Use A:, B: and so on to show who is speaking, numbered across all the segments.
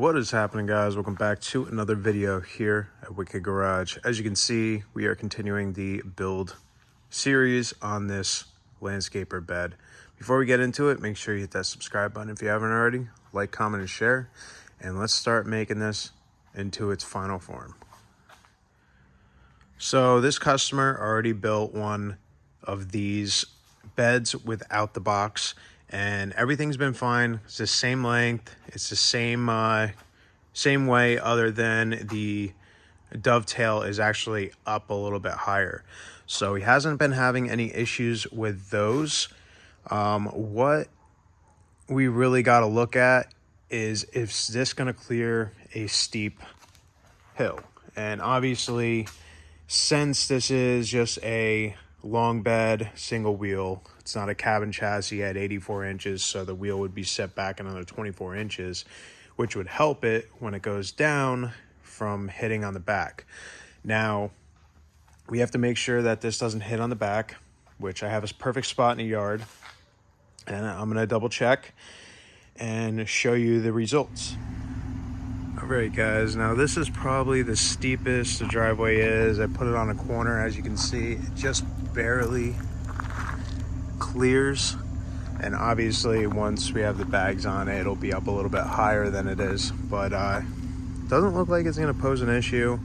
A: What is happening, guys? Welcome back to another video here at Wicked Garage. As you can see, we are continuing the build series on this landscaper bed. Before we get into it, make sure you hit that subscribe button if you haven't already. Like, comment, and share. And let's start making this into its final form. So this customer already built one of these beds without the box, and everything's been fine. It's the same length. It's the same way, other than the dovetail is actually up a little bit higher. So he hasn't been having any issues with those. What we really got to look at is this going to clear a steep hill. And obviously, since this is just a long bed, single wheel, it's not a cabin chassis at 84 inches, so the wheel would be set back another 24 inches, which would help it when it goes down from hitting on the back. Now, we have to make sure that this doesn't hit on the back, which I have a perfect spot in the yard, and I'm going to double check and show you the results. Alright guys, now this is probably the steepest the driveway is. I put it on a corner. As you can see, it just barely clears, and obviously once we have the bags on it, it'll be up a little bit higher than it is, but doesn't look like it's going to pose an issue.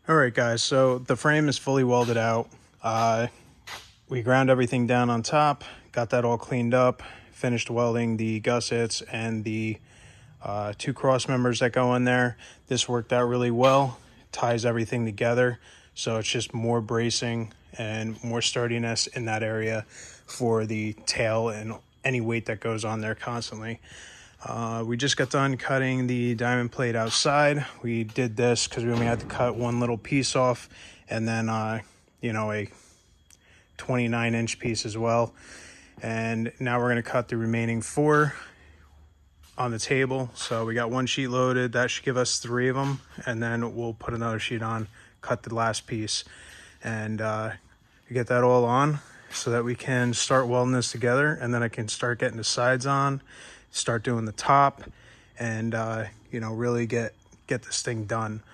A: All right, guys, so the frame is fully welded out. we ground everything down on top, got that all cleaned up, finished welding the gussets and the 2 cross members that go in there. This worked out really well, ties everything together, so it's just more bracing and more sturdiness in that area for the tail and any weight that goes on there constantly. We just got done cutting the diamond plate outside. We did this because we only had to cut one little piece off, and then a 29-inch piece as well. And now we're going to cut the remaining 4 on the table. So we got 1 sheet loaded. That should give us 3 of them, and then we'll put another sheet on, cut the last piece, and get that all on so that we can start welding this together. And then I can start getting the sides on, start doing the top, and really get this thing done.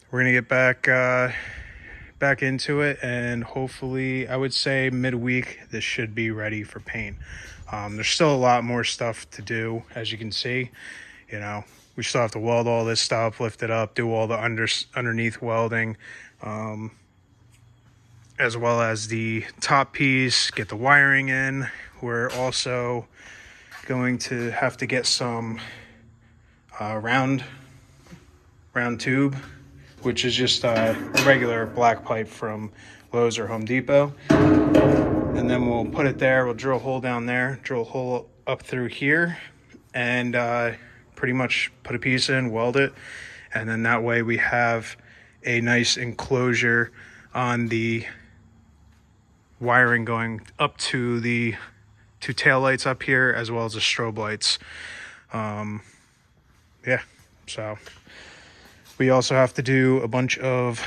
A: We're gonna get back into it, and hopefully, I would say midweek this should be ready for paint. There's still a lot more stuff to do, as you can see. We still have to weld all this stuff, lift it up, do all the underneath welding, as well as the top piece, get the wiring in. We're also going to have to get some round tube, which is just a regular black pipe from Lowe's or Home Depot. And then we'll put it there. We'll drill a hole down there, drill a hole up through here, and pretty much put a piece in, weld it. And then that way we have a nice enclosure on the wiring going up to the 2 tail lights up here, as well as the strobe lights. So we also have to do a bunch of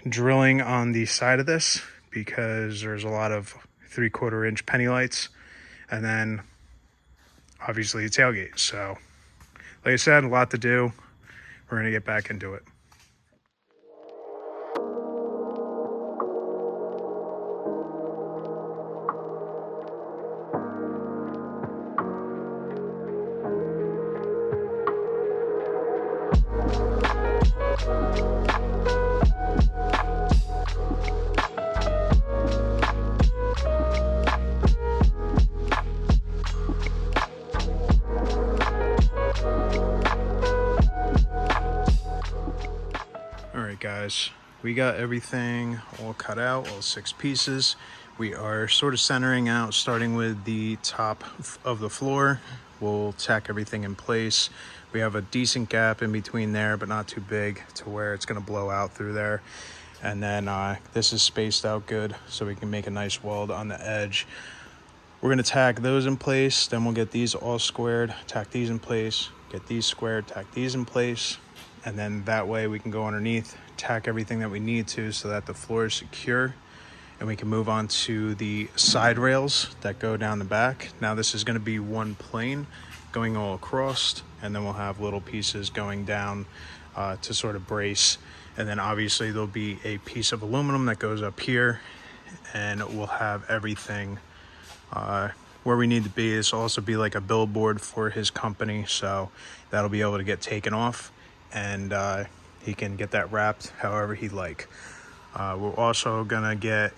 A: drilling on the side of this because there's a lot of 3/4 inch penny lights, and then obviously the tailgate. So like I said, a lot to do. We're going to get back into it. Guys, we got everything all cut out, all 6 pieces. We are sort of centering out, starting with the top of the floor. We'll tack everything in place. We have a decent gap in between there, but not too big to where it's going to blow out through there. And then this is spaced out good, so we can make a nice weld on the edge. We're going to tack those in place, then we'll get these all squared, tack these in place, get these squared, tack these in place, and then that way we can go underneath, tack everything that we need to so that the floor is secure, and we can move on to the side rails that go down the back. Now this is going to be one plane going all across, and then we'll have little pieces going down to sort of brace. And then obviously there'll be a piece of aluminum that goes up here, and we'll have everything where we need to be. This will also be like a billboard for his company, so that'll be able to get taken off, and he can get that wrapped however he'd like. We're also gonna get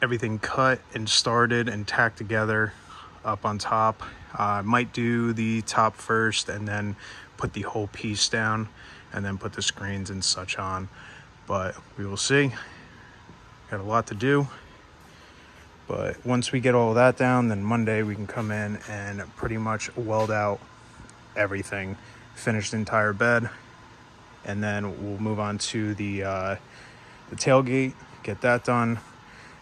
A: everything cut and started and tacked together up on top. Might do the top first and then put the whole piece down and then put the screens and such on, but we will see. Got a lot to do, but once we get all of that down, then Monday we can come in and pretty much weld out everything, finish the entire bed, and then we'll move on to the tailgate, get that done,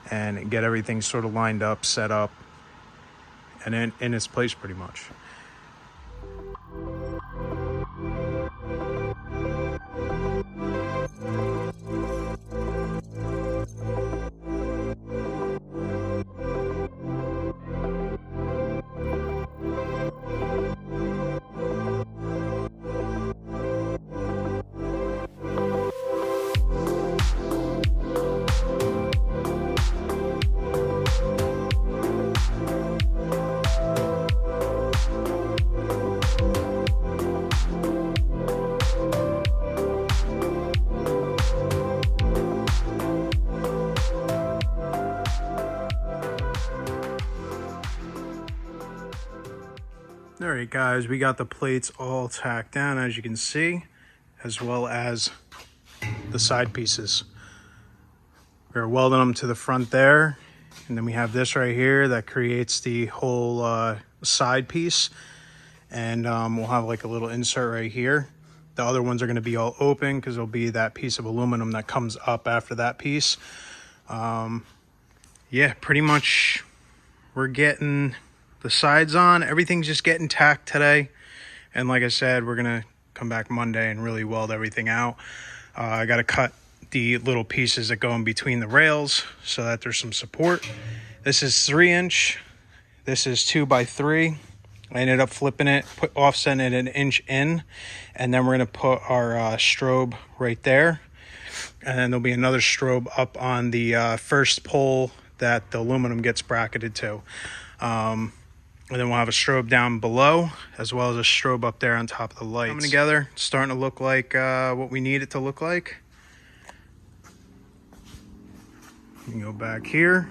A: and get everything sort of lined up, set up, and in its place pretty much. All right, guys, we got the plates all tacked down, as you can see, as well as the side pieces. We're welding them to the front there, and then we have this right here that creates the whole side piece, and we'll have like a little insert right here. The other ones are going to be all open because there'll be that piece of aluminum that comes up after that piece. Yeah, pretty much we're getting the sides on. Everything's just getting tacked today, and like I said, we're gonna come back Monday and really weld everything out. I got to cut the little pieces that go in between the rails so that there's some support. This is 3-inch, this is 2x3. I ended up flipping it, offsetting it 1 inch in, and then we're gonna put our strobe right there, and then there'll be another strobe up on the first pole that the aluminum gets bracketed to. And then we'll have a strobe down below, as well as a strobe up there on top of the lights. Coming together, it's starting to look like what we need it to look like. We can go back here.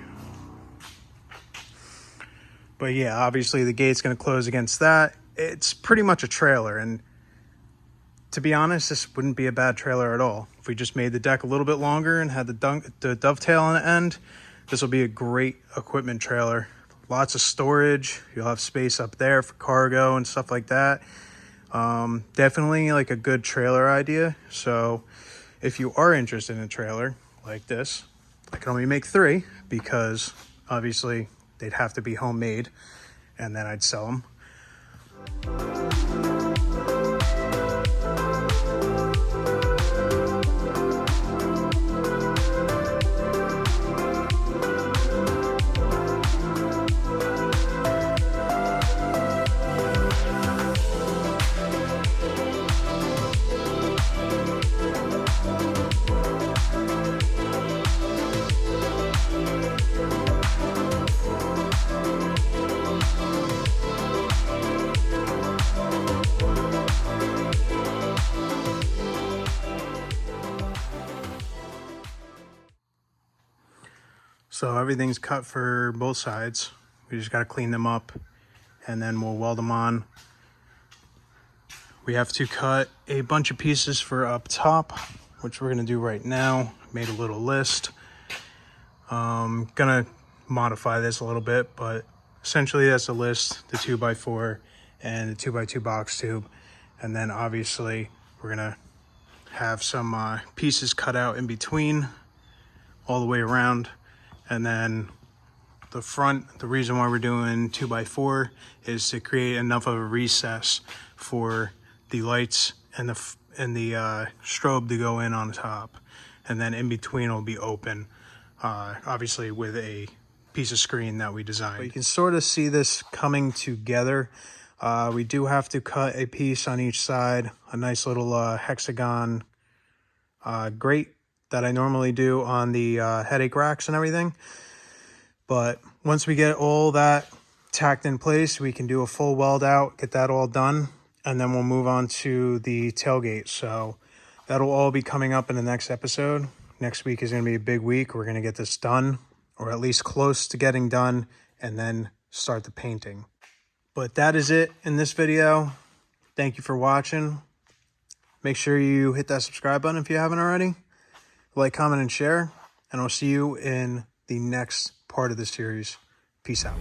A: But yeah, obviously the gate's gonna close against that. It's pretty much a trailer, and to be honest, this wouldn't be a bad trailer at all. If we just made the deck a little bit longer and had the dovetail on the end, this will be a great equipment trailer. Lots of storage. You'll have space up there for cargo and stuff like that. Definitely like a good trailer idea. So if you are interested in a trailer like this, I can only make 3 because obviously they'd have to be homemade, and then I'd sell them. So everything's cut for both sides. We just got to clean them up, and then we'll weld them on. We have to cut a bunch of pieces for up top, which we're going to do right now. Made a little list. Gonna modify this a little bit, but essentially that's a list: the 2x4 and the 2x2 box tube. And then obviously we're gonna have some pieces cut out in between all the way around. And then the front, the reason why we're doing 2x4 is to create enough of a recess for the lights and the strobe to go in on top. And then in between will be open, obviously with a piece of screen that we designed. But you can sort of see this coming together. We do have to cut a piece on each side, a nice little hexagon grate that I normally do on the headache racks and everything. But once we get all that tacked in place, we can do a full weld out, get that all done, and then we'll move on to the tailgate. So that'll all be coming up in the next episode. Next week is going to be a big week. We're going to get this done, or at least close to getting done, and then start the painting. But that is it in this video. Thank you for watching. Make sure you hit that subscribe button if you haven't already. Like, comment, and share, and I'll see you in the next part of the series. Peace out.